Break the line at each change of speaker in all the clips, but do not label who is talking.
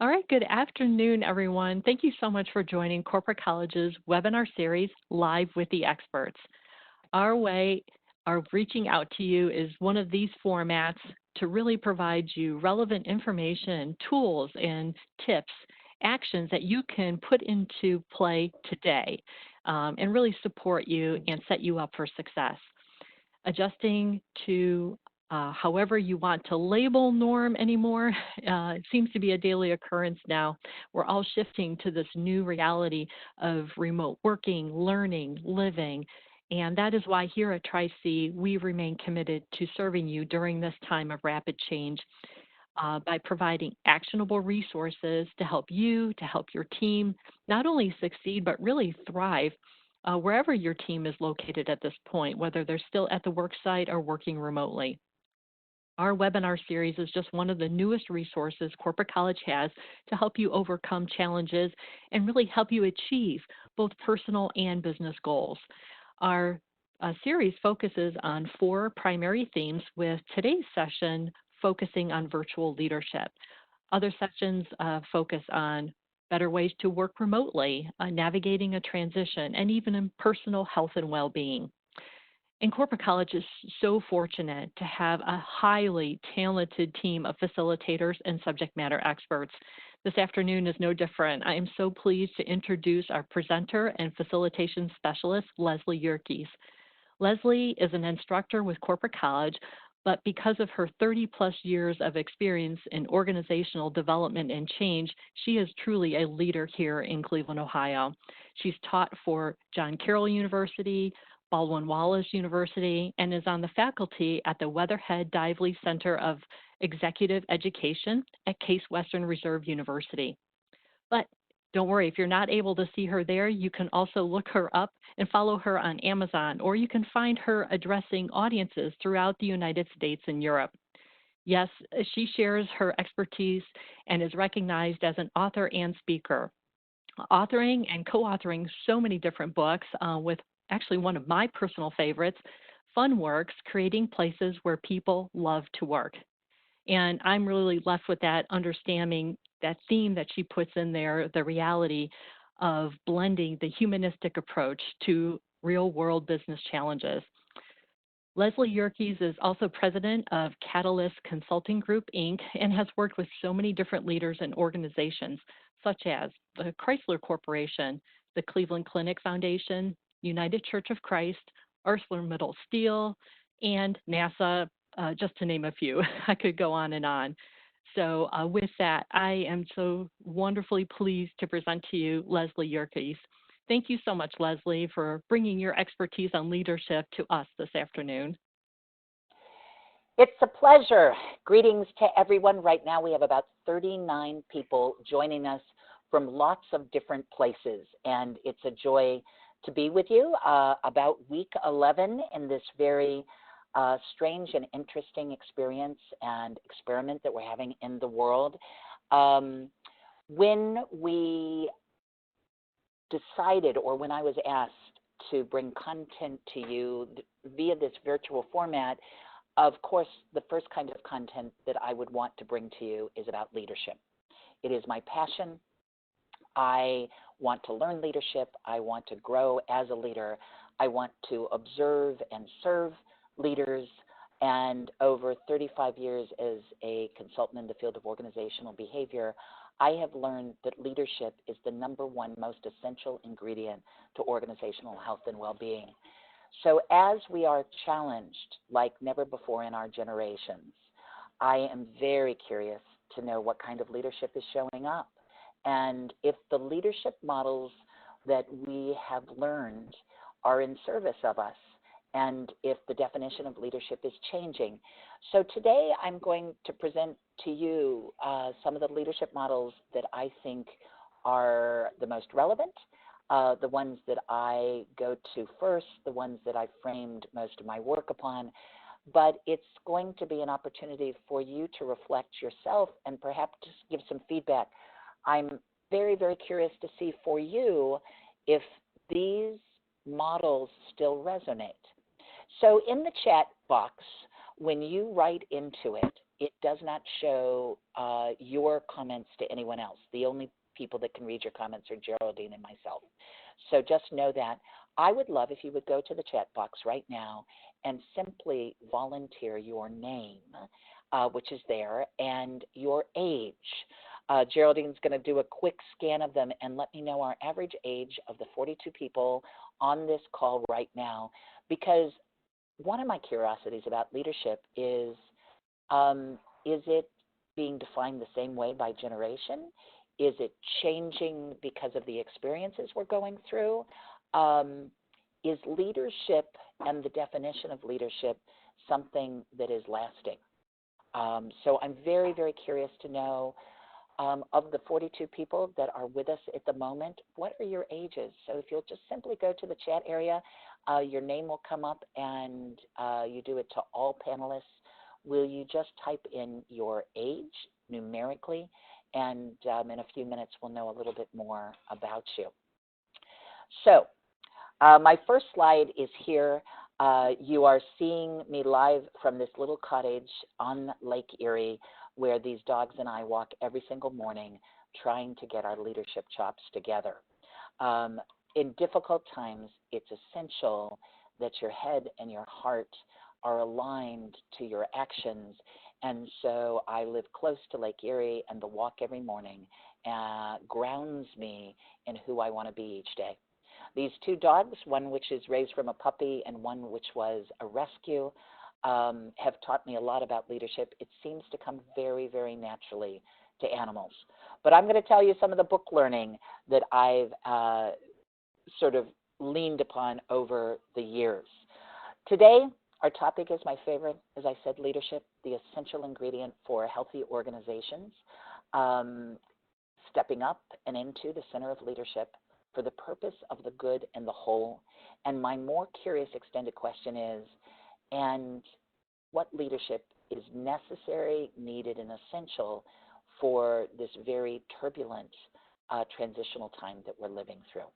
All right, good afternoon, everyone. Thank you so much for joining Corporate College's webinar series, Live with the Experts. Our way of reaching out to you is one of these formats to really provide you relevant information, tools, and tips, actions that you can put into play today and really support you and set you up for success. Adjusting to however you want to label norm anymore. It seems to be a daily occurrence now. We're all shifting to this new reality of remote working, learning, living, and that is why here at Tri-C, we remain committed to serving you during this time of rapid change by providing actionable resources to help you, to help your team, not only succeed, but really thrive wherever your team is located at this point, whether they're still at the work site or working remotely. Our webinar series is just one of the newest resources Corporate College has to help you overcome challenges and really help you achieve both personal and business goals. Our series focuses on 4 primary themes, with today's session focusing on virtual leadership. Other sessions focus on better ways to work remotely, navigating a transition, and even in personal health and well-being. And Corporate College is so fortunate to have a highly talented team of facilitators and subject matter experts. This afternoon is no different. I am so pleased to introduce our presenter and facilitation specialist, Leslie Yerkes. Leslie is an instructor with Corporate College, but because of her 30-plus years of experience in organizational development and change, she is truly a leader here in Cleveland, Ohio. She's taught for John Carroll University, Baldwin Wallace University, and is on the faculty at the Weatherhead Dively Center of Executive Education at Case Western Reserve University. But don't worry, if you're not able to see her there, you can also look her up and follow her on Amazon, or you can find her addressing audiences throughout the United States and Europe. Yes, she shares her expertise and is recognized as an author and speaker, authoring and co-authoring so many different books with actually one of my personal favorites, Fun Works, Creating Places Where People Love to Work. And I'm really left with that understanding, that theme that she puts in there, the reality of blending the humanistic approach to real-world business challenges. Leslie Yerkes is also president of Catalyst Consulting Group, Inc., and has worked with so many different leaders and organizations, such as the Chrysler Corporation, the Cleveland Clinic Foundation, United Church of Christ, ArcelorMittal Steel, and NASA, just to name a few. I could go on and on. So with that, I am so wonderfully pleased to present to you Leslie Yerkes. Thank you so much, Leslie, for bringing your expertise on leadership to us this afternoon.
It's a pleasure. Greetings to everyone. Right now we have about 39 people joining us from lots of different places, and it's a joy to be with you about week 11 in this very strange and interesting experience and experiment that we're having in the world. When we decided, or when I was asked to bring content to you via this virtual format, of course, the first kind of content that I would want to bring to you is about leadership. It is my passion. I want to learn leadership. I want to grow as a leader. I want to observe and serve leaders. And over 35 years as a consultant in the field of organizational behavior, I have learned that leadership is the #1 most essential ingredient to organizational health and well-being. So as we are challenged like never before in our generations, I am very curious to know what kind of leadership is showing up. And if the leadership models that we have learned are in service of us, and if the definition of leadership is changing. So today I'm going to present to you some of the leadership models that I think are the most relevant, the ones that I go to first, the ones that I've framed most of my work upon. But it's going to be an opportunity for you to reflect yourself and perhaps just give some feedback. I'm very, very curious to see for you if these models still resonate. So in the chat box, when you write into it, it does not show your comments to anyone else. The only people that can read your comments are Geraldine and myself. So just know that. I would love if you would go to the chat box right now and simply volunteer your name, which is there, and your age. Geraldine's going to do a quick scan of them and let me know our average age of the 42 people on this call right now, because one of my curiosities about leadership is it being defined the same way by generation? Is it changing because of the experiences we're going through? Is leadership and the definition of leadership something that is lasting? So I'm very, very curious to know, of the 42 people that are with us at the moment, what are your ages? So if you'll just simply go to the chat area, your name will come up, and you do it to all panelists. Will you just type in your age numerically, and in a few minutes we'll know a little bit more about you. So my first slide is here. You are seeing me live from this little cottage on Lake Erie, where these dogs and I walk every single morning trying to get our leadership chops together. In difficult times, it's essential that your head and your heart are aligned to your actions. And so I live close to Lake Erie, and the walk every morning grounds me in who I want to be each day. These two dogs, one which is raised from a puppy and one which was a rescue, have taught me a lot about leadership. It seems to come very, very naturally to animals. But I'm going to tell you some of the book learning that I've sort of leaned upon over the years. Today, our topic is my favorite, as I said, leadership, the essential ingredient for healthy organizations, stepping up and into the center of leadership for the purpose of the good and the whole. And my more curious extended question is, and what leadership is necessary, needed, and essential for this very turbulent transitional time that we're living through?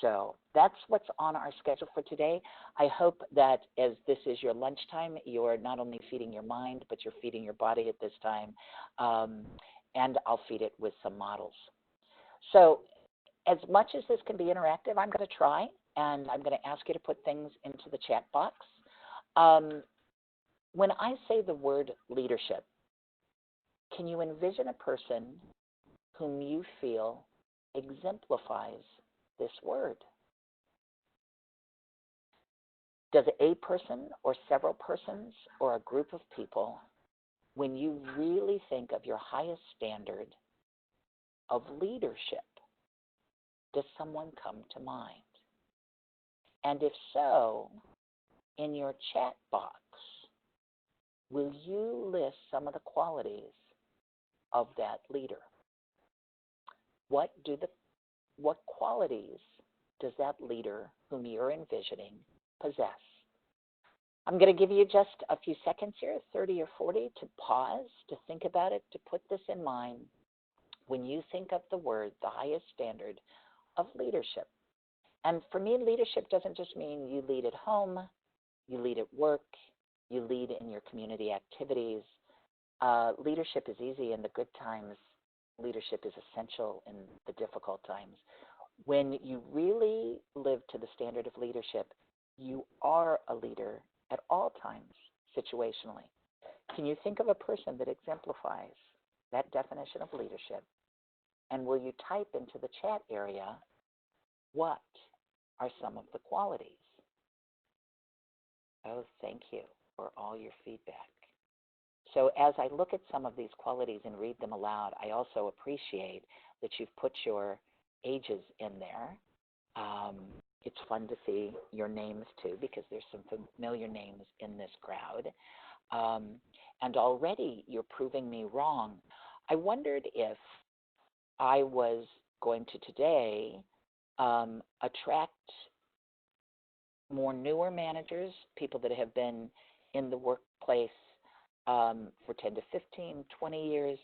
So that's what's on our schedule for today. I hope that as this is your lunchtime, you're not only feeding your mind, but you're feeding your body at this time. And I'll feed it with some models. So as much as this can be interactive, I'm going to try, and I'm going to ask you to put things into the chat box. When I say the word leadership, can you envision a person whom you feel exemplifies this word? Does a person or several persons or a group of people, when you really think of your highest standard of leadership, does someone come to mind? And if so, in your chat box, will you list some of the qualities of that leader? What qualities does that leader whom you're envisioning possess? I'm going to give you just a few seconds here, 30 or 40, to pause, to think about it, to put this in mind when you think of the word, the highest standard of leadership. And for me, leadership doesn't just mean you lead at home, you lead at work, you lead in your community activities. Leadership is easy in the good times. Leadership is essential in the difficult times. When you really live to the standard of leadership, you are a leader at all times, situationally. Can you think of a person that exemplifies that definition of leadership? And will you type into the chat area, what are some of the qualities? Oh, thank you for all your feedback. So as I look at some of these qualities and read them aloud, I also appreciate that you've put your ages in there. It's fun to see your names too, because there's some familiar names in this crowd. And already you're proving me wrong. I wondered if I was going to today attract more newer managers, people that have been in the workplace for 10 to 15, 20 years.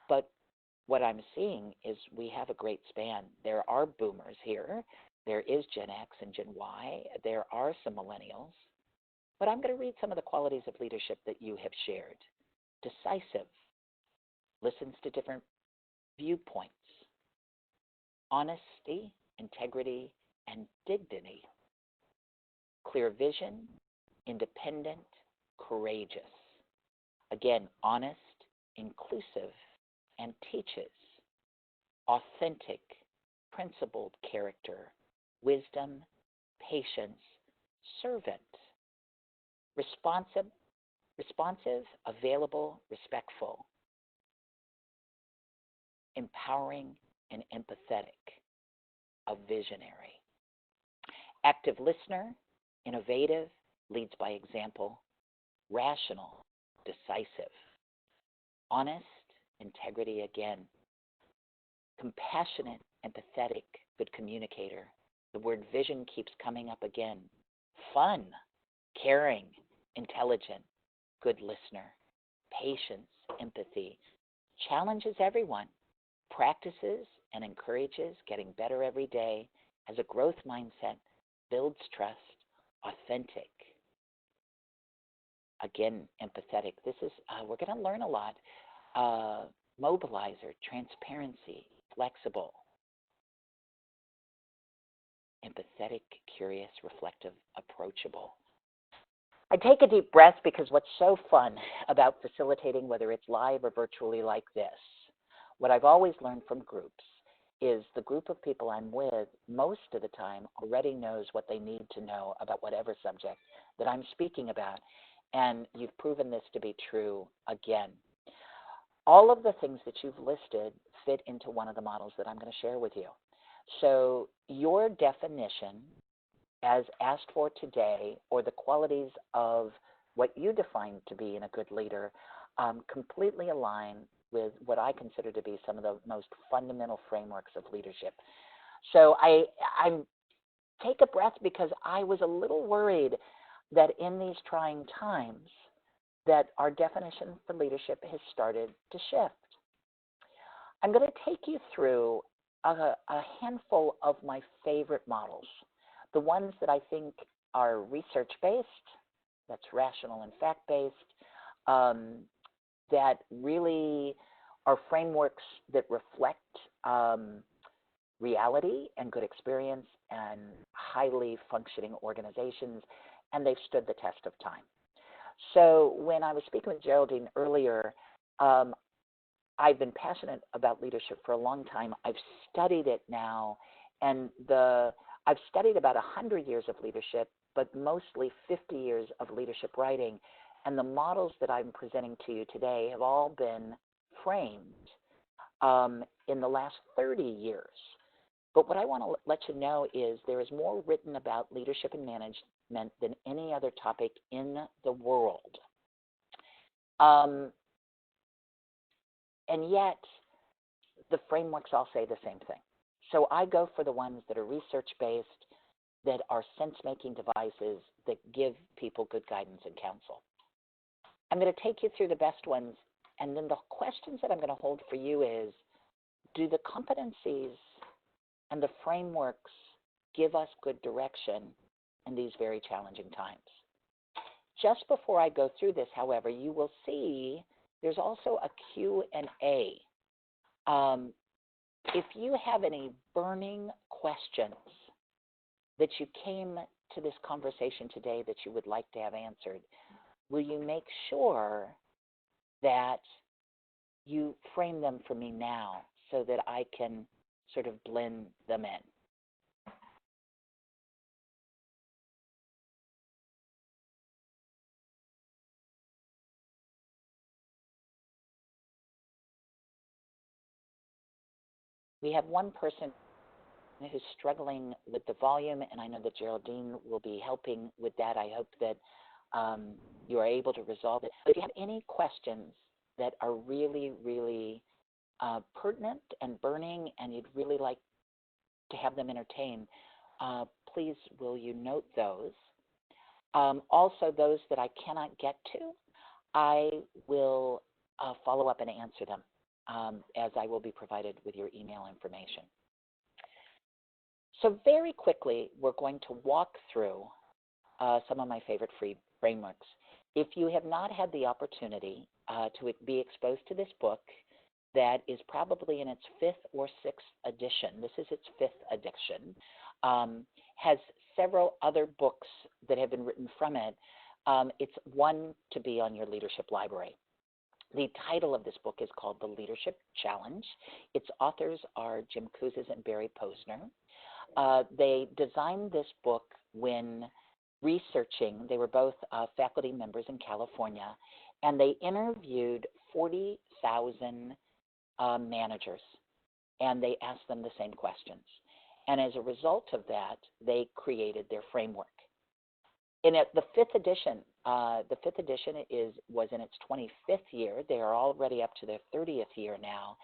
But what I'm seeing is we have a great span. There are boomers here. There is Gen X and Gen Y. There are some millennials. But I'm going to read some of the qualities of leadership that you have shared. decisive, listens to different viewpoints, honesty, integrity, and dignity, clear vision, independent, courageous. Again, honest, inclusive, and teaches, authentic, principled character, wisdom, patience, servant, responsive, available, respectful, empowering, and empathetic, a visionary. Active listener, innovative, leads by example, rational, decisive, honest, integrity again, compassionate, empathetic, good communicator. The word vision keeps coming up again. Fun, caring, intelligent, good listener, patience, empathy, challenges everyone, practices and encourages getting better every day, has a growth mindset, builds trust, authentic. Again, empathetic. This is, we're going to learn a lot. Mobilizer, transparency, flexible, empathetic, curious, reflective, approachable. I take a deep breath because what's so fun about facilitating, whether it's live or virtually like this, what I've always learned from groups is the group of people I'm with most of the time already knows what they need to know about whatever subject that I'm speaking about. And you've proven this to be true again. All of the things that you've listed fit into one of the models that I'm going to share with you. So your definition as asked for today, or the qualities of what you define to be in a good leader, completely align with what I consider to be some of the most fundamental frameworks of leadership. So I take a breath because I was a little worried that in these trying times that our definition for leadership has started to shift. I'm going to take you through a handful of my favorite models, the ones that I think are research-based, that's rational and fact-based, that really are frameworks that reflect reality and good experience and highly functioning organizations, and they've stood the test of time. So when I was speaking with Geraldine earlier, I've been passionate about leadership for a long time. I've studied it now, and I've studied about 100 years of leadership, but mostly 50 years of leadership writing. And the models that I'm presenting to you today have all been framed in the last 30 years. But what I want to let you know is there is more written about leadership and management than any other topic in the world. And yet, the frameworks all say the same thing. So I go for the ones that are research-based, that are sense-making devices that give people good guidance and counsel. I'm going to take you through the best ones, and then the questions that I'm going to hold for you is, do the competencies and the frameworks give us good direction in these very challenging times? Just before I go through this, however, you will see there's also a Q&A. If you have any burning questions that you came to this conversation today that you would like to have answered, will you make sure that you frame them for me now so that I can sort of blend them in? We have one person who's struggling with the volume, and I know that Geraldine will be helping with that. I hope that you are able to resolve it. But if you have any questions that are really, really pertinent and burning, and you'd really like to have them entertained, please will you note those. Also, those that I cannot get to, I will follow up and answer them as I will be provided with your email information. So very quickly, we're going to walk through some of my favorite free frameworks. If you have not had the opportunity to be exposed to this book, that is probably in its fifth or sixth edition. This is its fifth edition. Has several other books that have been written from it. It's one to be on your leadership library. The title of this book is called The Leadership Challenge. Its authors are Jim Kouzes and Barry Posner. They designed this book when researching. They were both faculty members in California, and they interviewed 40,000 managers, and they asked them the same questions. And as a result of that, they created their framework. In the fifth edition was in its 25th year. They are already up to their 30th year now.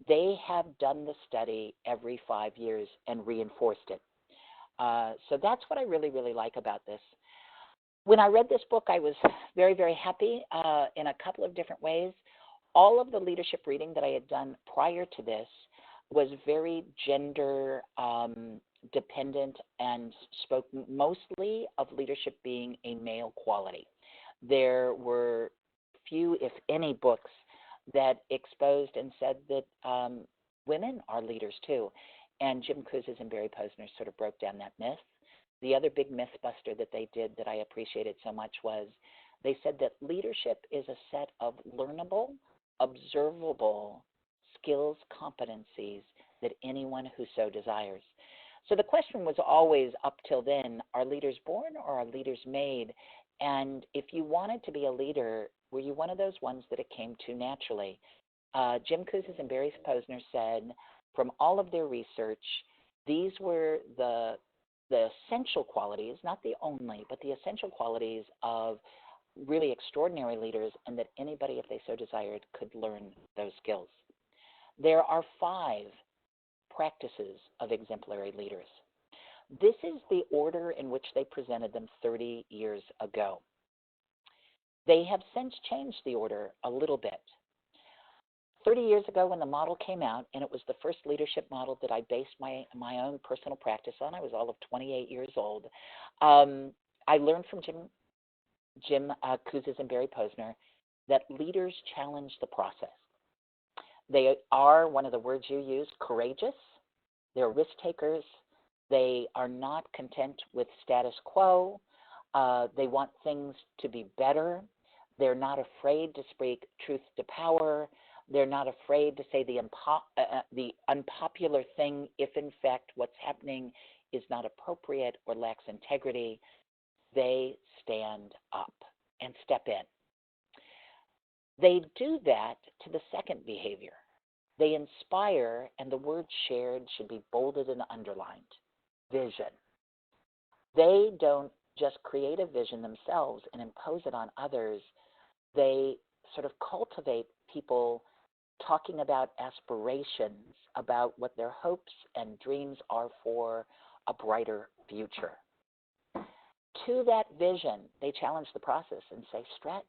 They have done the study every 5 years and reinforced it. So that's what I really, really like about this. When I read this book, I was very, very happy in a couple of different ways. All of the leadership reading that I had done prior to this was very gender dependent and spoke mostly of leadership being a male quality. There were few, if any, books that exposed and said that women are leaders too. And Jim Kouzes and Barry Posner sort of broke down that myth. The other big myth buster that they did that I appreciated so much was they said that leadership is a set of learnable, observable skills, competencies that anyone who so desires. So the question was always up till then, are leaders born or are leaders made? And if you wanted to be a leader, were you one of those ones that it came to naturally? Jim Kouzes and Barry Posner said from all of their research, these were the essential qualities, not the only, but the essential qualities of really extraordinary leaders, and that anybody, if they so desired, could learn those skills. There are 5 practices of exemplary leaders. This is the order in which they presented them 30 years ago. They have since changed the order a little bit. 30 years ago when the model came out, and it was the first leadership model that I based my own personal practice on, I was all of 28 years old, I learned from Jim Kouzes and Barry Posner that leaders challenge the process. They are, one of the words you used, courageous. They're risk takers. They are not content with status quo. They want things to be better. They're not afraid to speak truth to power. They're not afraid to say the unpopular thing if, in fact, what's happening is not appropriate or lacks integrity. They stand up and step in. They do that to the second behavior. They inspire, and the word shared should be bolded and underlined, vision. They don't just create a vision themselves and impose it on others. They sort of cultivate people talking about aspirations, about what their hopes and dreams are for a brighter future. To that vision, they challenge the process and say, stretch.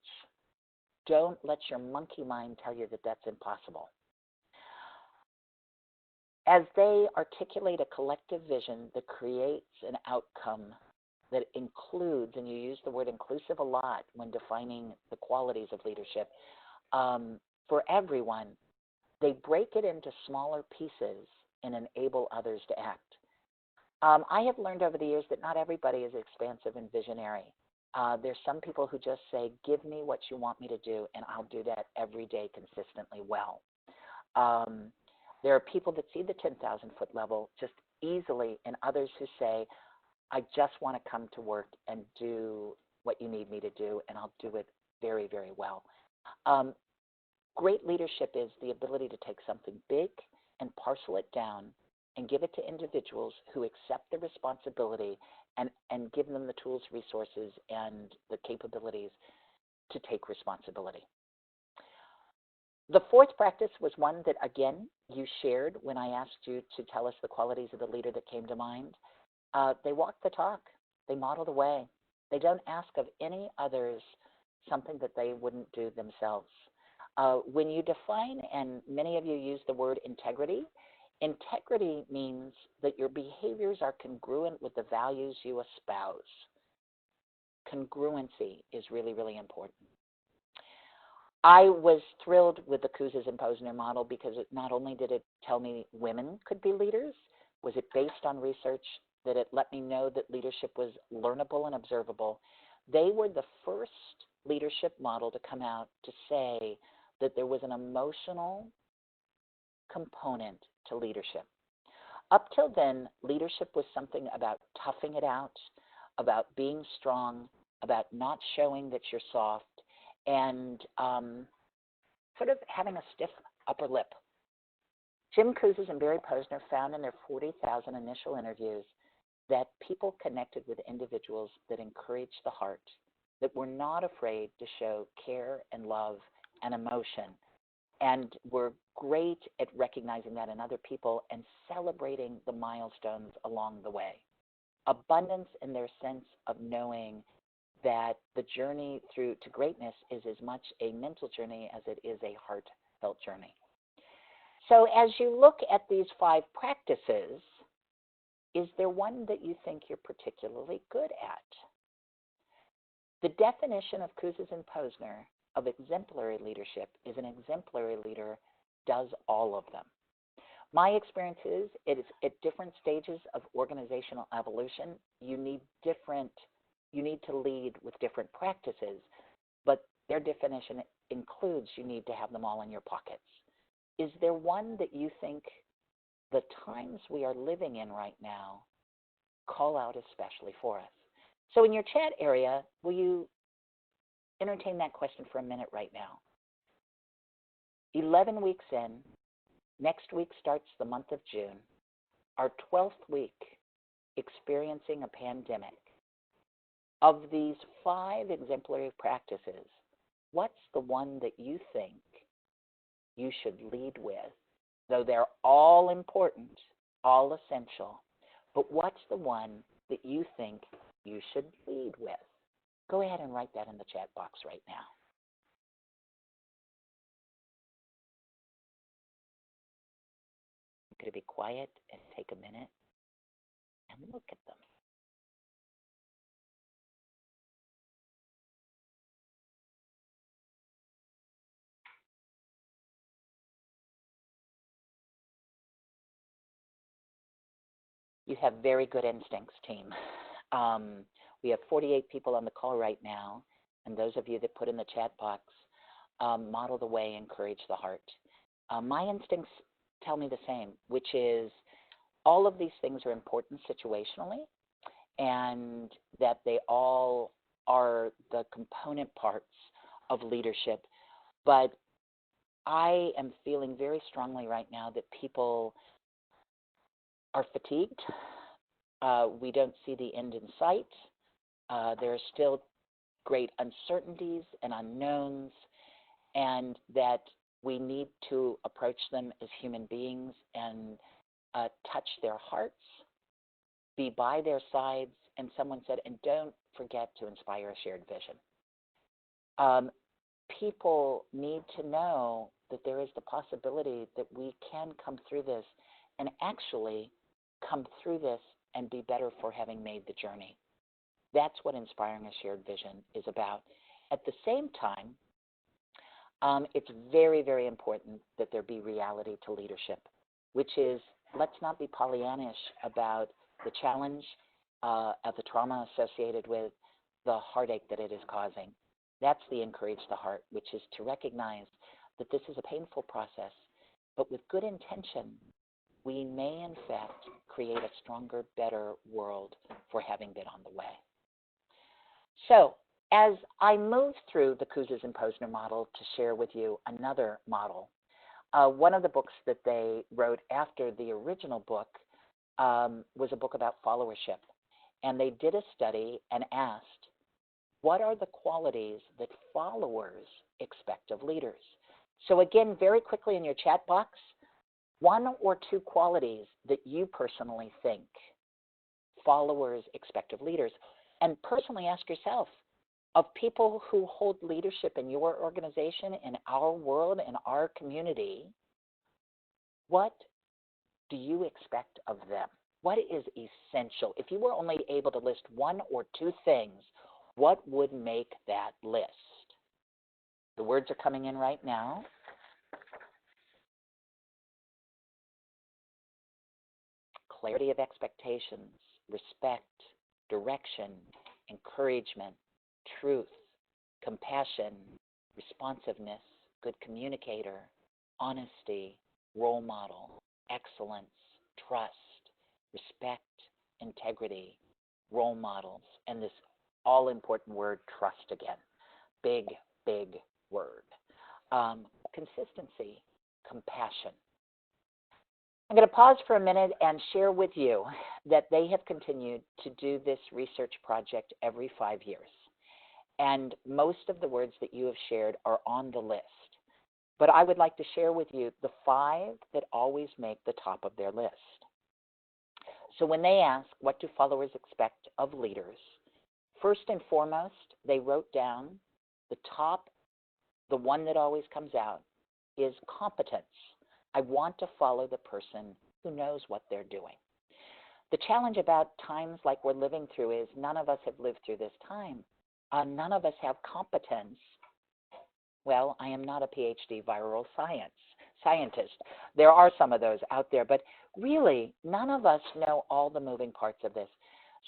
Don't let your monkey mind tell you that that's impossible. As they articulate a collective vision that creates an outcome that includes, and you use the word inclusive a lot when defining the qualities of leadership, for everyone, they break it into smaller pieces and enable others to act. I have learned over the years that not everybody is expansive and visionary. There's some people who just say, give me what you want me to do, and I'll do that every day consistently well. There are people that see the 10,000-foot level just easily, and others who say, I just want to come to work and do what you need me to do, and I'll do it very, very well. Great leadership is the ability to take something big and parcel it down and give it to individuals who accept the responsibility and give them the tools, resources, and the capabilities to take responsibility. The fourth practice was one that, again, you shared when I asked you to tell us the qualities of the leader that came to mind. They walk the talk. They model the way. They don't ask of any others something that they wouldn't do themselves. When you define, and many of you use the word integrity, integrity means that your behaviors are congruent with the values you espouse. congruency is really, really important. I was thrilled with the Kouzes and Posner model because not only did it tell me women could be leaders, was it based on research that it let me know that leadership was learnable and observable. They were the first leadership model to come out to say that there was an emotional component to leadership. Up till then, leadership was something about toughing it out, about being strong, about not showing that you're soft, and sort of having a stiff upper lip. Jim Kouzes and Barry Posner found in their 40,000 initial interviews that people connected with individuals that encouraged the heart, that were not afraid to show care and love and emotion, and were great at recognizing that in other people and celebrating the milestones along the way. Abundance in their sense of knowing that the journey through to greatness is as much a mental journey as it is a heartfelt journey. So as you look at these 5 practices, is there one that you think you're particularly good at? The definition of Kouzes and Posner of exemplary leadership is an exemplary leader does all of them. My experience is it is at different stages of organizational evolution, you need to lead with different practices, but their definition includes you need to have them all in your pockets. Is there one that you think the times we are living in right now call out especially for us? So in your chat area, will you entertain that question for a minute right now? 11 weeks in, next week starts the month of June, our 12th week experiencing a pandemic. Of these 5 exemplary practices, what's the one that you think you should lead with? Though they're all important, all essential, but what's the one that you think you should lead with? Go ahead and write that in the chat box right now. I'm going to be quiet and take a minute and look at them. You have very good instincts, team. We have 48 people on the call right now, and those of you that put in the chat box, model the way, encourage the heart. My instincts tell me the same, which is all of these things are important situationally, and that they all are the component parts of leadership. But I am feeling very strongly right now that people are fatigued. We don't see the end in sight. There are still great uncertainties and unknowns, and that we need to approach them as human beings and touch their hearts, be by their sides, and someone said, and don't forget to inspire a shared vision. People need to know that there is the possibility that we can come through this and actually come through this and be better for having made the journey. That's what inspiring a shared vision is about. At the same time, it's very, very important that there be reality to leadership, which is let's not be Pollyannish about the challenge of the trauma associated with the heartache that it is causing. That's the encourage the heart, which is to recognize that this is a painful process, but with good intention, we may in fact create a stronger, better world for having been on the way. So as I move through the Kouzes and Posner model to share with you another model, one of the books that they wrote after the original book was a book about followership. And they did a study and asked, what are the qualities that followers expect of leaders? So again, very quickly in your chat box, 1 or 2 qualities that you personally think followers expect of leaders. And personally ask yourself, of people who hold leadership in your organization, in our world, in our community, what do you expect of them? What is essential? If you were only able to list 1 or 2 things, What would make that list? The words are coming in right now. Clarity of expectations, respect, direction, encouragement, truth, compassion, responsiveness, good communicator, honesty, role model, excellence, trust, respect, integrity, role models, and this all-important word, trust again. Big, big word. Consistency, compassion. I'm going to pause for a minute and share with you that they have continued to do this research project every 5 years. And most of the words that you have shared are on the list. But I would like to share with you the 5 that always make the top of their list. So when they ask, what do followers expect of leaders? First and foremost, they wrote down the top, the one that always comes out, is competence. I want to follow the person who knows what they're doing. The challenge about times like we're living through is none of us have lived through this time. None of us have competence. Well, I am not a PhD viral scientist. There are some of those out there, but really, none of us know all the moving parts of this.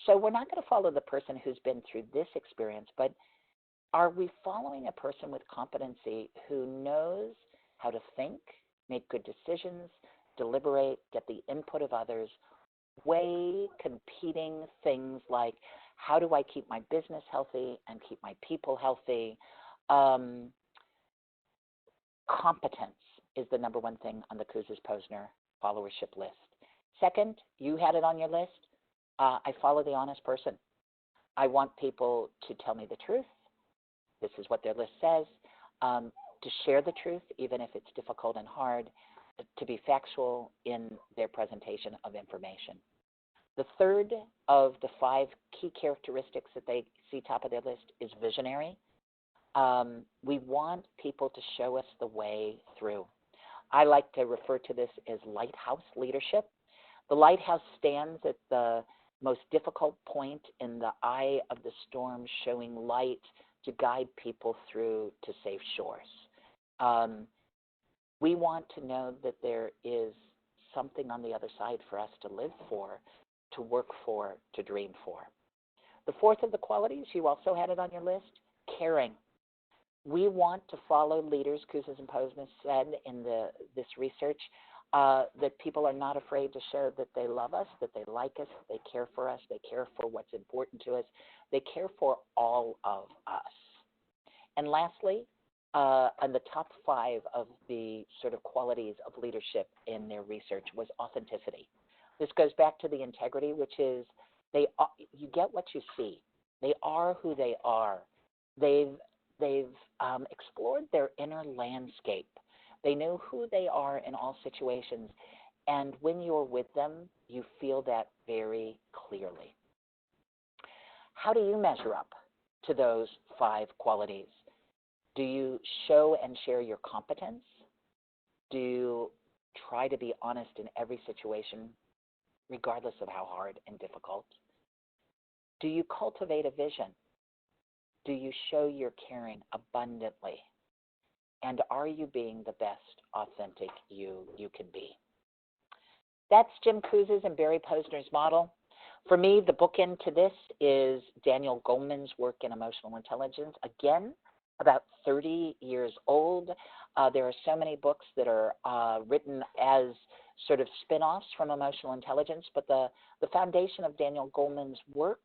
So we're not going to follow the person who's been through this experience, but are we following a person with competency who knows how to think, make good decisions, deliberate, get the input of others, weigh competing things like how do I keep my business healthy and keep my people healthy? Competence is the number one thing on the Kouzes-Posner followership list. Second, you had it on your list. I follow the honest person. I want people to tell me the truth. This is what their list says. To share the truth, even if it's difficult and hard, to be factual in their presentation of information. The third of the 5 key characteristics that they see top of their list is visionary. We want people to show us the way through. I like to refer to this as lighthouse leadership. The lighthouse stands at the most difficult point in the eye of the storm, showing light to guide people through to safe shores. We want to know that there is something on the other side for us to live for, to work for, to dream for. The fourth of the qualities, you also had it on your list, caring. We want to follow leaders, Kouzes and Posner said in this research, that people are not afraid to show that they love us, that they like us, they care for us, they care for what's important to us, they care for all of us. And lastly, on the top 5 of the sort of qualities of leadership in their research was authenticity. This goes back to the integrity, which is you get what you see. They are who they are. They've explored their inner landscape. They know who they are in all situations. And when you're with them, you feel that very clearly. How do you measure up to those 5 qualities? Do you show and share your competence? Do you try to be honest in every situation, regardless of how hard and difficult? Do you cultivate a vision? Do you show your caring abundantly? And are you being the best authentic you can be? That's Jim Kouzes and Barry Posner's model. For me, the bookend to this is Daniel Goleman's work in emotional intelligence. Again, about 30 years old. There are so many books that are written as sort of spin-offs from emotional intelligence, but the foundation of Daniel Goleman's work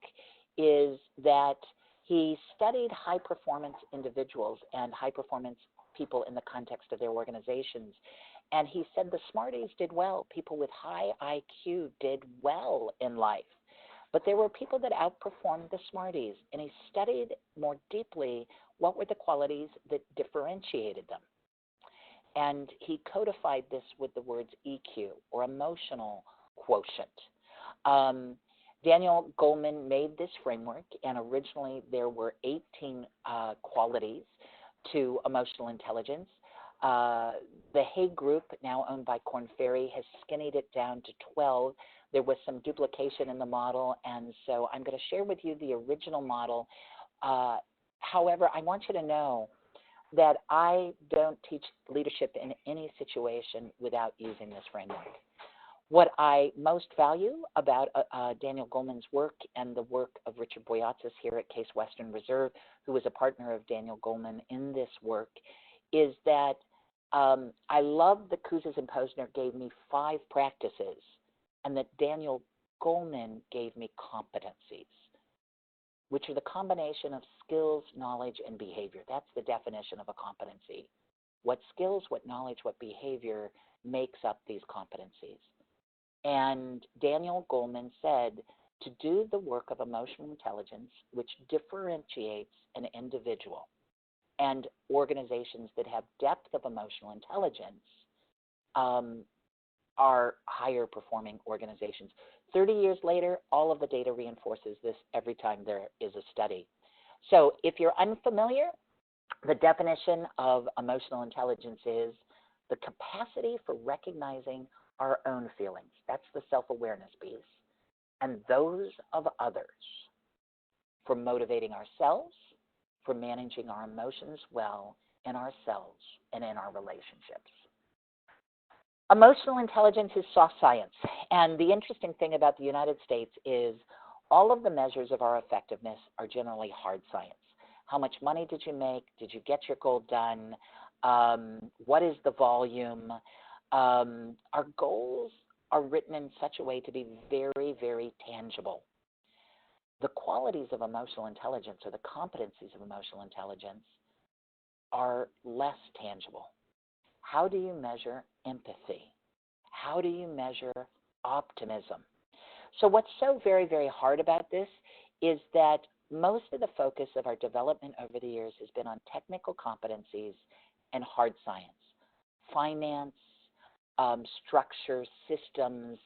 is that he studied high-performance individuals and high-performance people in the context of their organizations. And he said the smarties did well. People with high IQ did well in life. But there were people that outperformed the smarties. And he studied more deeply what were the qualities that differentiated them. And he codified this with the words EQ, or emotional quotient. Daniel Goleman made this framework, and originally there were 18 qualities to emotional intelligence. The Hague Group, now owned by Korn Ferry, has skinnied it down to 12. There was some duplication in the model, and so I'm going to share with you the original model However, I want you to know that I don't teach leadership in any situation without using this framework. What I most value about Daniel Goleman's work and the work of Richard Boyatzis here at Case Western Reserve, who is a partner of Daniel Goleman in this work, is that I love that Kouzes and Posner gave me 5 practices and that Daniel Goleman gave me competencies, which are the combination of skills, knowledge, and behavior. That's the definition of a competency. What skills, what knowledge, what behavior makes up these competencies. And Daniel Goleman said to do the work of emotional intelligence, which differentiates an individual, and organizations that have depth of emotional intelligence are higher performing organizations. 30 years later, all of the data reinforces this every time there is a study. So if you're unfamiliar, the definition of emotional intelligence is the capacity for recognizing our own feelings. That's the self-awareness piece. And those of others, for motivating ourselves, for managing our emotions well in ourselves and in our relationships. Emotional intelligence is soft science. And the interesting thing about the United States is all of the measures of our effectiveness are generally hard science. How much money did you make? Did you get your goal done? What is the volume? Our goals are written in such a way to be very, very tangible. The qualities of emotional intelligence or the competencies of emotional intelligence are less tangible. How do you measure empathy? How do you measure optimism? So what's so very, very hard about this is that most of the focus of our development over the years has been on technical competencies and hard science, finance, structure, systems,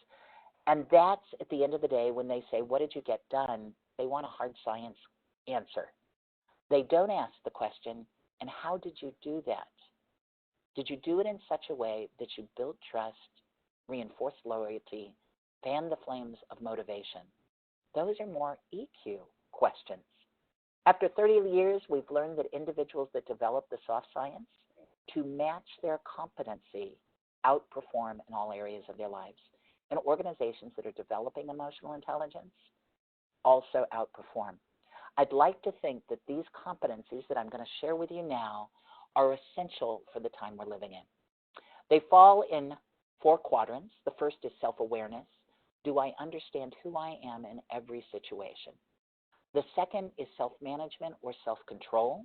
and that's at the end of the day when they say, what did you get done? They want a hard science answer. They don't ask the question, and how did you do that? Did you do it in such a way that you built trust, reinforced loyalty, fanned the flames of motivation? Those are more EQ questions. After 30 years, we've learned that individuals that develop the soft science to match their competency outperform in all areas of their lives. And organizations that are developing emotional intelligence also outperform. I'd like to think that these competencies that I'm going to share with you now are essential for the time we're living in. They fall in 4 quadrants. The first is self-awareness. Do I understand who I am in every situation? The second is self-management or self-control.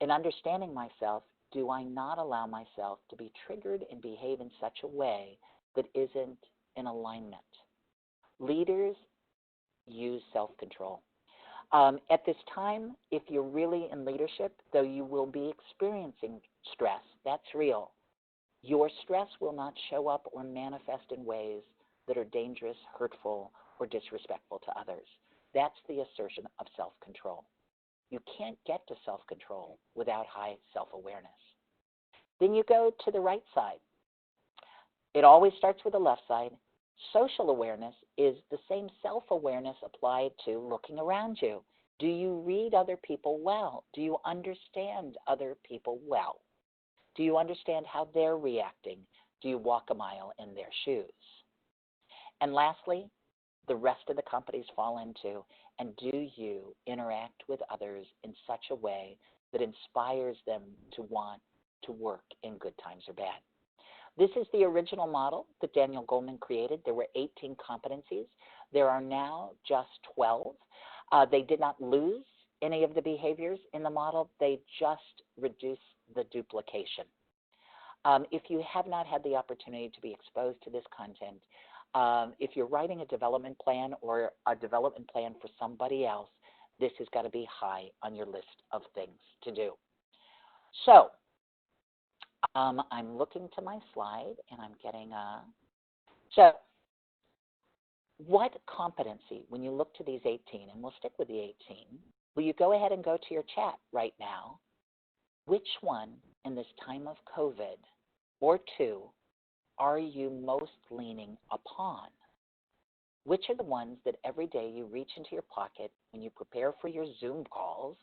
In understanding myself, do I not allow myself to be triggered and behave in such a way that isn't in alignment? Leaders use self-control. At this time, if you're really in leadership, though you will be experiencing stress, that's real, your stress will not show up or manifest in ways that are dangerous, hurtful, or disrespectful to others. That's the assertion of self-control. You can't get to self-control without high self-awareness. Then you go to the right side. It always starts with the left side. Social awareness is the same self-awareness applied to looking around you. Do you read other people well? Do you understand other people well? Do you understand how they're reacting? Do you walk a mile in their shoes? And lastly, the rest of the companies fall into, and do you interact with others in such a way that inspires them to want to work in good times or bad? This is the original model that Daniel Goleman created. There were 18 competencies. There are now just 12. They did not lose any of the behaviors in the model. They just reduced the duplication. If you have not had the opportunity to be exposed to this content, if you're writing a development plan or a development plan for somebody else, this has got to be high on your list of things to do. So, I'm looking to my slide, and I'm getting so what competency, when you look to these 18, and we'll stick with the 18, will you go ahead and go to your chat right now? Which one in this time of COVID or 2 are you most leaning upon? Which are the ones that every day you reach into your pocket when you prepare for your Zoom calls,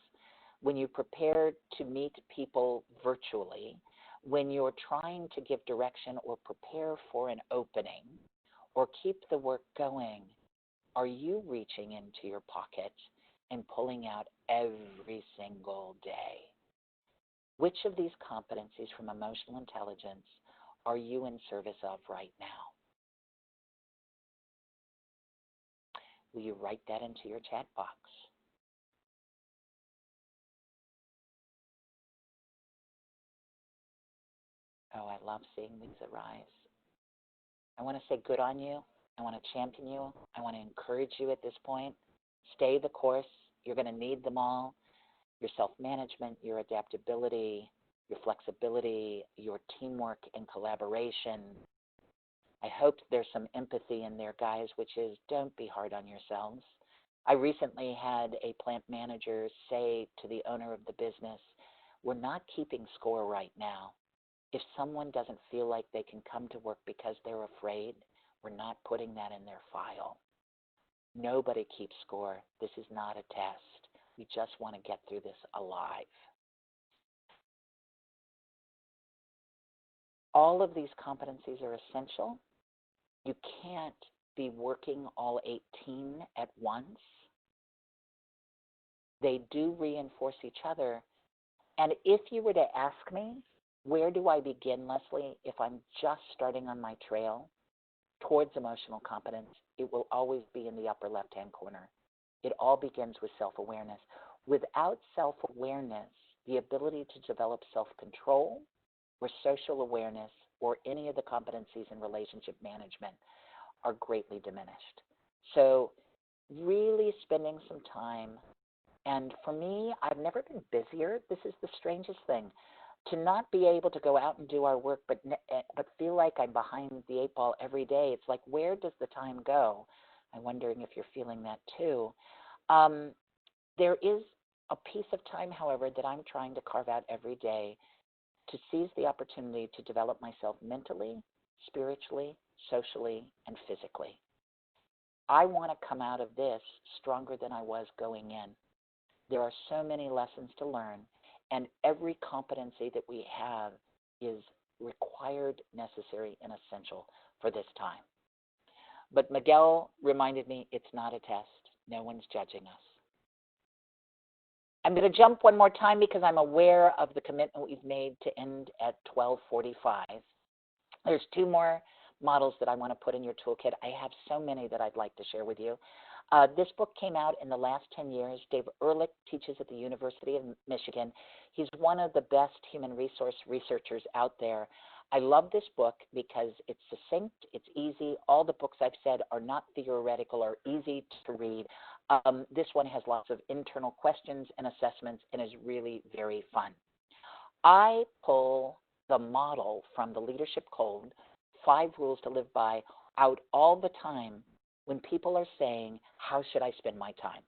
when you prepare to meet people virtually, when you're trying to give direction or prepare for an opening or keep the work going? Are you reaching into your pocket and pulling out every single day? Which of these competencies from emotional intelligence are you in service of right now? Will you write that into your chat box? Oh, I love seeing these arise. I want to say good on you. I want to champion you. I want to encourage you at this point. Stay the course. You're going to need them all. Your self-management, your adaptability, your flexibility, your teamwork and collaboration. I hope there's some empathy in there, guys, which is don't be hard on yourselves. I recently had a plant manager say to the owner of the business, we're not keeping score right now. If someone doesn't feel like they can come to work because they're afraid, we're not putting that in their file. Nobody keeps score. This is not a test. We just want to get through this alive. All of these competencies are essential. You can't be working all 18 at once. They do reinforce each other. And if you were to ask me, where do I begin, Leslie, if I'm just starting on my trail towards emotional competence, it will always be in the upper left-hand corner. It all begins with self-awareness. Without self-awareness, the ability to develop self-control or social awareness or any of the competencies in relationship management are greatly diminished. So really spending some time, and for me, I've never been busier. This is the strangest thing. To not be able to go out and do our work, but feel like I'm behind the eight ball every day. It's like, where does the time go? I'm wondering if you're feeling that too. There is a piece of time, however, that I'm trying to carve out every day to seize the opportunity to develop myself mentally, spiritually, socially, and physically. I want to come out of this stronger than I was going in. There are so many lessons to learn, and every competency that we have is required, necessary, and essential for this time. But Miguel reminded me it's not a test. No one's judging us. I'm going to jump one more time because I'm aware of the commitment we've made to end at 12:45. There's two more models that I want to put in your toolkit. I have so many that I'd like to share with you. This book came out in the last 10 years. Dave Ehrlich teaches at the University of Michigan. He's one of the best human resource researchers out there. I love this book because it's succinct, it's easy. All the books I've said are not theoretical or easy to read. This one has lots of internal questions and assessments and is really very fun. I pull the model from the Leadership Code, 5 Rules to Live By, out all the time when people are saying, how should I spend my time?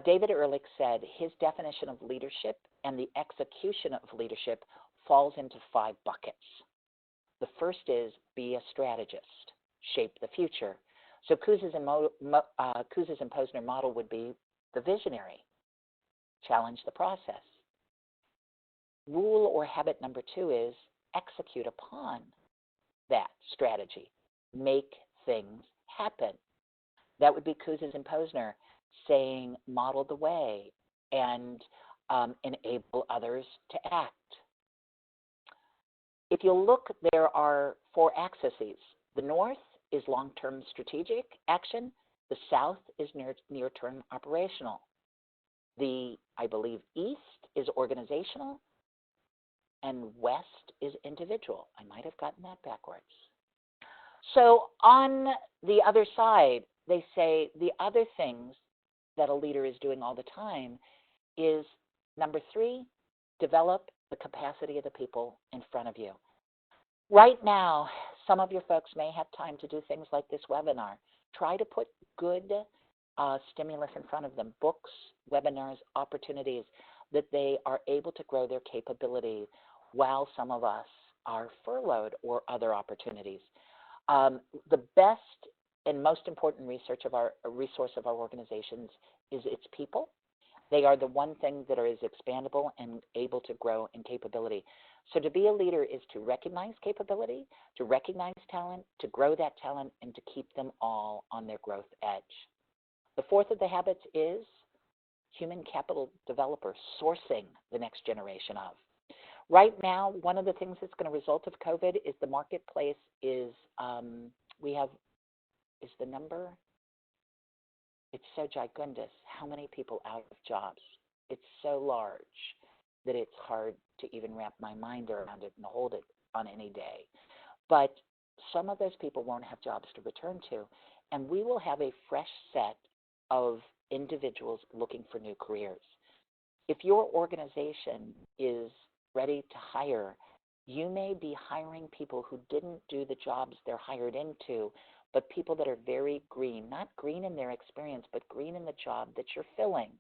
David Ehrlich said his definition of leadership and the execution of leadership falls into 5 buckets. The first is be a strategist, shape the future. So Kouzes and Posner model would be the visionary, challenge the process. Rule or habit number 2 is execute upon that strategy, make things happen. That would be Kouzes and Posner saying model the way and enable others to act. If you look, there are 4 axes. The north is long-term strategic action. The south is near-term operational. The, I believe, east is organizational, and west is individual. I might have gotten that backwards. So on the other side, they say the other things that a leader is doing all the time is, number 3, develop the capacity of the people in front of you. Right now, some of your folks may have time to do things like this webinar. Try to put good stimulus in front of them, books, webinars, opportunities that they are able to grow their capability while some of us are furloughed or other opportunities. The best and most important resource of our organizations is its people. They are the one thing that is expandable and able to grow in capability. So to be a leader is to recognize capability, to recognize talent, to grow that talent, and to keep them all on their growth edge. The fourth of the habits is human capital developer, sourcing the next generation of. Right now, one of the things that's going to result of COVID is the marketplace is, is the number, it's so gigundous, how many people out of jobs. It's so large that it's hard to even wrap my mind around it and hold it on any day. But some of those people won't have jobs to return to, and we will have a fresh set of individuals looking for new careers. If your organization is ready to hire, you may be hiring people who didn't do the jobs they're hired into, but people that are very green, not green in their experience, but green in the job that you're filling.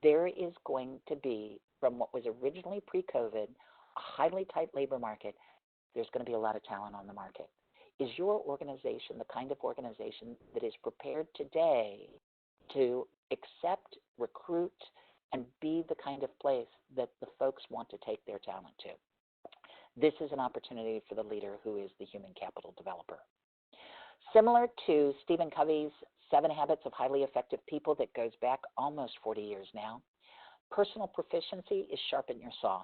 There is going to be, from what was originally pre-COVID, a highly tight labor market, there's going to be a lot of talent on the market. Is your organization the kind of organization that is prepared today to accept, recruit, and be the kind of place that the folks want to take their talent to? This is an opportunity for the leader who is the human capital developer. Similar to Stephen Covey's 7 Habits of Highly Effective People that goes back almost 40 years now, personal proficiency is sharpen your saw.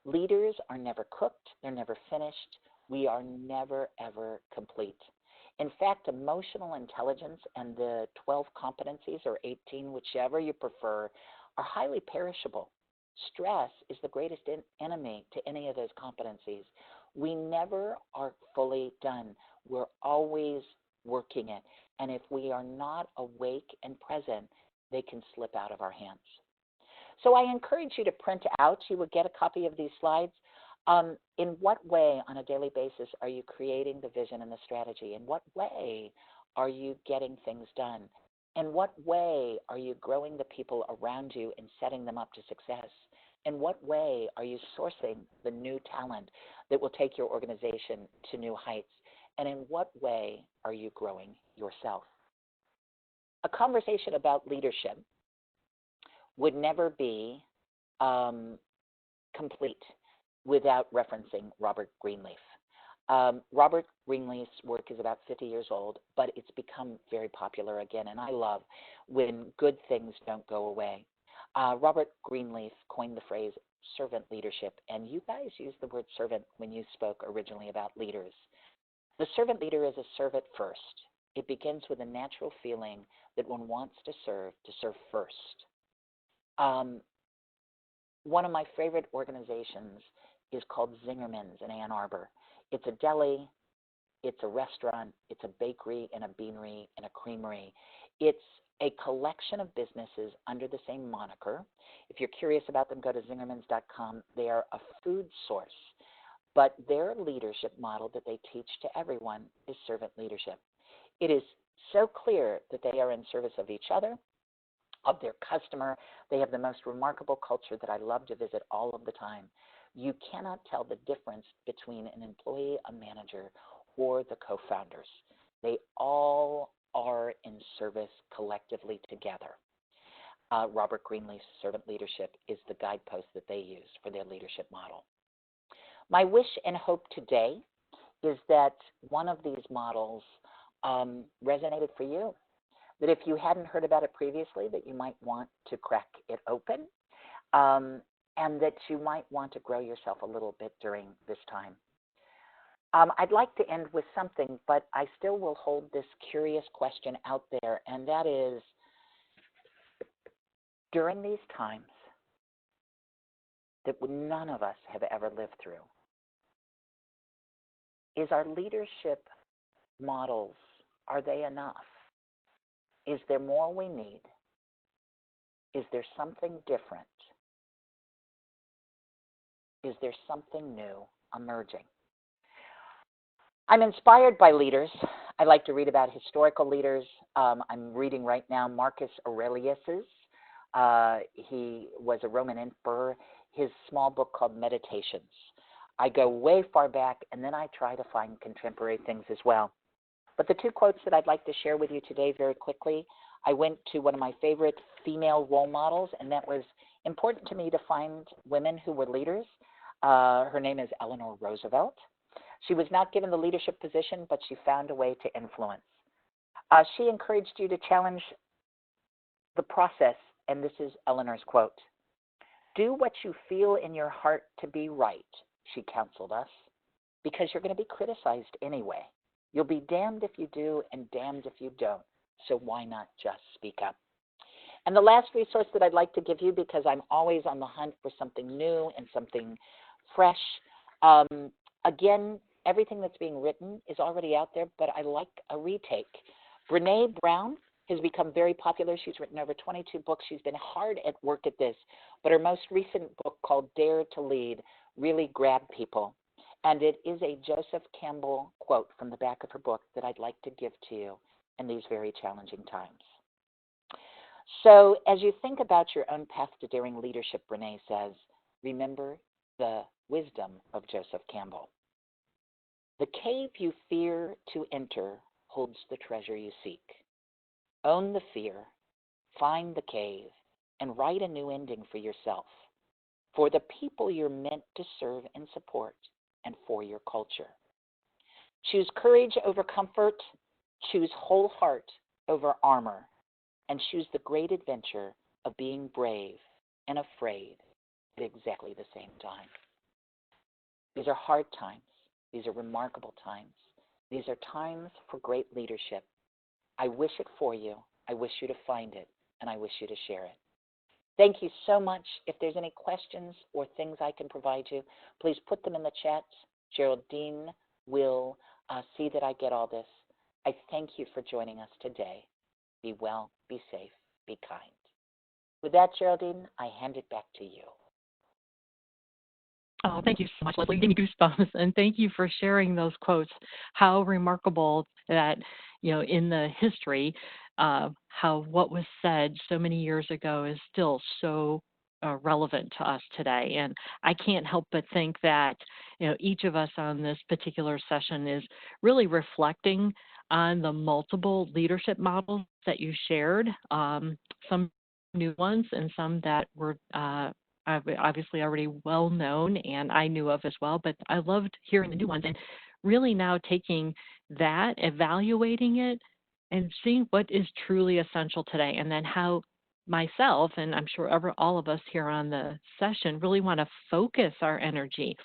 Leaders are never cooked, they're never finished, we are never, ever complete. In fact, emotional intelligence and the 12 competencies, or 18, whichever you prefer, are highly perishable. Stress is the greatest enemy to any of those competencies. We never are fully done. We're always working it. And if we are not awake and present, they can slip out of our hands. So I encourage you to print out. You will get a copy of these slides. In what way on a daily basis are you creating the vision and the strategy? In what way are you getting things done? In what way are you growing the people around you and setting them up to success? In what way are you sourcing the new talent that will take your organization to new heights? And in what way are you growing yourself? A conversation about leadership would never be complete without referencing Robert Greenleaf. Robert Greenleaf's work is about 50 years old, but it's become very popular again, and I love when good things don't go away. Robert Greenleaf coined the phrase servant leadership, and you guys used the word servant when you spoke originally about leaders. The servant leader is a servant first. It begins with a natural feeling that one wants to serve first. One of my favorite organizations is called Zingerman's in Ann Arbor. It's a deli, it's a restaurant, it's a bakery and a beanery and a creamery. It's a collection of businesses under the same moniker. If you're curious about them, go to zingermans.com. They are a food source, but their leadership model that they teach to everyone is servant leadership. It is so clear that they are in service of each other, of their customer. They have the most remarkable culture that I love to visit all of the time. You cannot tell the difference between an employee, a manager, or the co-founders. They all are in service collectively together. Robert Greenleaf's servant leadership is the guidepost that they use for their leadership model. My wish and hope today is that one of these models resonated for you, that if you hadn't heard about it previously, that you might want to crack it open, and that you might want to grow yourself a little bit during this time. I'd like to end with something, but I still will hold this curious question out there, and that is, during these times that none of us have ever lived through, is our leadership models, are they enough? Is there more we need? Is there something different? Is there something new emerging? I'm inspired by leaders. I like to read about historical leaders. I'm reading right now Marcus Aurelius's. He was a Roman emperor. His small book called Meditations. I go way far back, and then I try to find contemporary things as well. But the two quotes that I'd like to share with you today very quickly, I went to one of my favorite female role models, and that was important to me to find women who were leaders. Her name is Eleanor Roosevelt. She was not given the leadership position, but she found a way to influence. She encouraged you to challenge the process, and this is Eleanor's quote. Do what you feel in your heart to be right, she counseled us, because you're going to be criticized anyway. You'll be damned if you do and damned if you don't, so why not just speak up? And the last resource that I'd like to give you, because I'm always on the hunt for something new and something fresh, again, everything that's being written is already out there, but I like a retake. Brene Brown has become very popular. She's written over 22 books. She's been hard at work at this, but her most recent book called Dare to Lead really grabbed people. And it is a Joseph Campbell quote from the back of her book that I'd like to give to you in these very challenging times. So as you think about your own path to daring leadership, Brene says, remember the wisdom of Joseph Campbell. The cave you fear to enter holds the treasure you seek. Own the fear, find the cave, and write a new ending for yourself, for the people you're meant to serve and support, and for your culture. Choose courage over comfort, choose whole heart over armor, and choose the great adventure of being brave and afraid at exactly the same time. These are hard times. These are remarkable times. These are times for great leadership. I wish it for you. I wish you to find it, and I wish you to share it. Thank you so much. If there's any questions or things I can provide you, please put them in the chat. Geraldine will see that I get all this. I thank you for joining us today. Be well, be safe, be kind. With that, Geraldine, I hand it back to you.
Oh, thank you so much, Leslie. Give me goosebumps, and thank you for sharing those quotes. How remarkable that, in the history, how what was said so many years ago is still so relevant to us today. And I can't help but think that, each of us on this particular session is really reflecting on the multiple leadership models that you shared, some new ones and some that were obviously already well known and I knew of as well, but I loved hearing the new ones and really now taking that, evaluating it, and seeing what is truly essential today, and then how myself, and I'm sure all of us here on the session, really want to focus our energy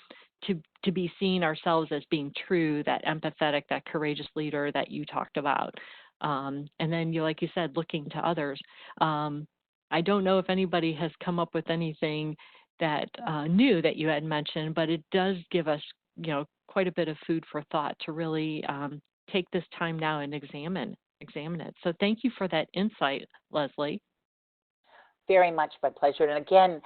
to be seeing ourselves as being true, that empathetic, that courageous leader that you talked about. And then, like you said, looking to others. I don't know if anybody has come up with anything that new that you had mentioned, but it does give us, quite a bit of food for thought to really take this time now and examine it. So thank you for that insight, Leslie.
Very much my pleasure. And again,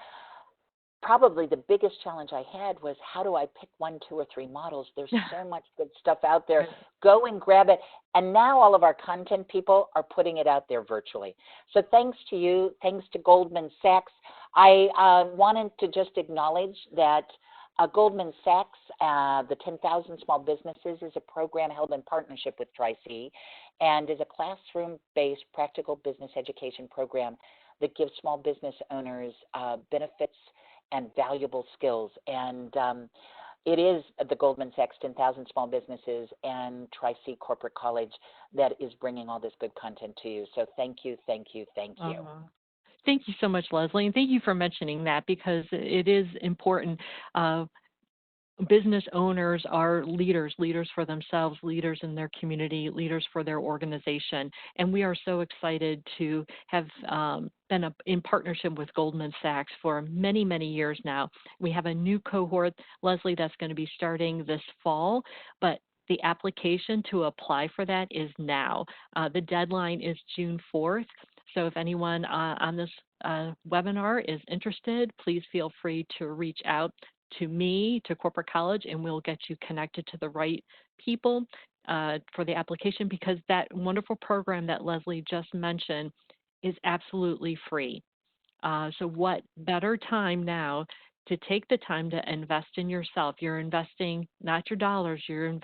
probably the biggest challenge I had was how do I pick 1, 2, or 3 models? There's so much good stuff out there. Go and grab it. And now all of our content people are putting it out there virtually. So thanks to you. Thanks to Goldman Sachs. I wanted to just acknowledge that Goldman Sachs, the 10,000 Small Businesses, is a program held in partnership with Tri-C and is a classroom-based practical business education program that gives small business owners benefits and valuable skills. And it is the Goldman Sachs 10,000 Small Businesses and Tri-C Corporate College that is bringing all this good content to you. So thank you, thank you, thank you.
Thank you so much, Leslie, and thank you for mentioning that because it is important. Business owners are leaders for themselves, leaders in their community, leaders for their organization. And we are so excited to have been in partnership with Goldman Sachs for many, many years now. We have a new cohort, Leslie, that's going to be starting this fall, but the application to apply for that is now. The deadline is June 4th. So if anyone on this webinar is interested, please feel free to reach out to me, to Corporate College, and we'll get you connected to the right people for the application, because that wonderful program that Leslie just mentioned is absolutely free. So what better time now to take the time to invest in yourself? You're investing not your dollars, you're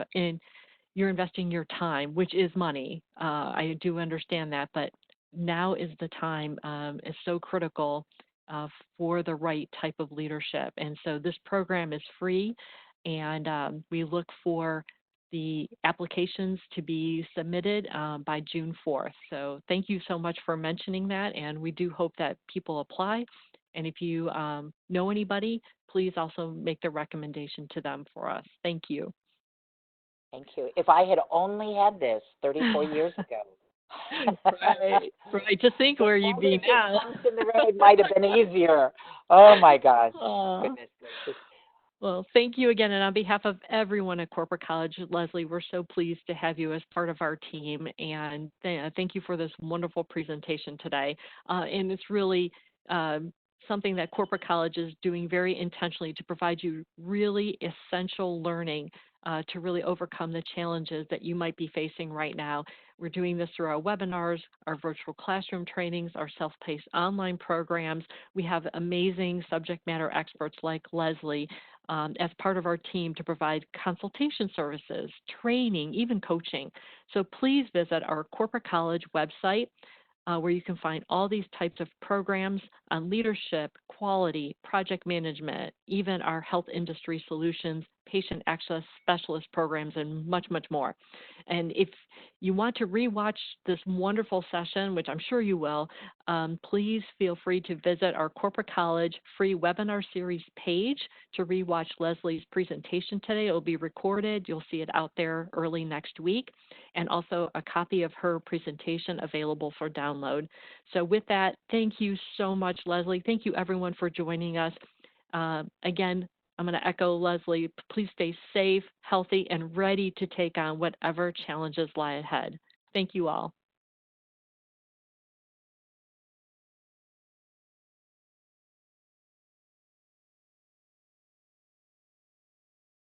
you're investing your time, which is money. I do understand that, but now is the time. Is so critical for the right type of leadership. And so this program is free, and we look for the applications to be submitted by June 4th. So thank you so much for mentioning that, and we do hope that people apply. And if you know anybody, please also make the recommendation to them for us. Thank you.
Thank you. If I had only had this 34 years ago,
right. To think where you'd be now.
Bumps in the road might have been easier. Oh my gosh. Goodness gracious.
Well, thank you again. And on behalf of everyone at Corporate College, Leslie, we're so pleased to have you as part of our team. And thank you for this wonderful presentation today. And it's really something that Corporate College is doing very intentionally to provide you really essential learning to really overcome the challenges that you might be facing right now. We're doing this through our webinars, our virtual classroom trainings, our self-paced online programs. We have amazing subject matter experts like Leslie as part of our team to provide consultation services, training, even coaching. So please visit our Corporate College website where you can find all these types of programs on leadership, quality, project management, even our health industry solutions, patient access specialist programs, and much, much more. And if you want to rewatch this wonderful session, which I'm sure you will, please feel free to visit our Corporate College free webinar series page to rewatch Leslie's presentation today. It will be recorded. You'll see it out there early next week, and also a copy of her presentation available for download. So with that, thank you so much, Leslie. Thank you, everyone, for joining us. Again, I'm going to echo Leslie. Please stay safe, healthy, and ready to take on whatever challenges lie ahead. Thank you all.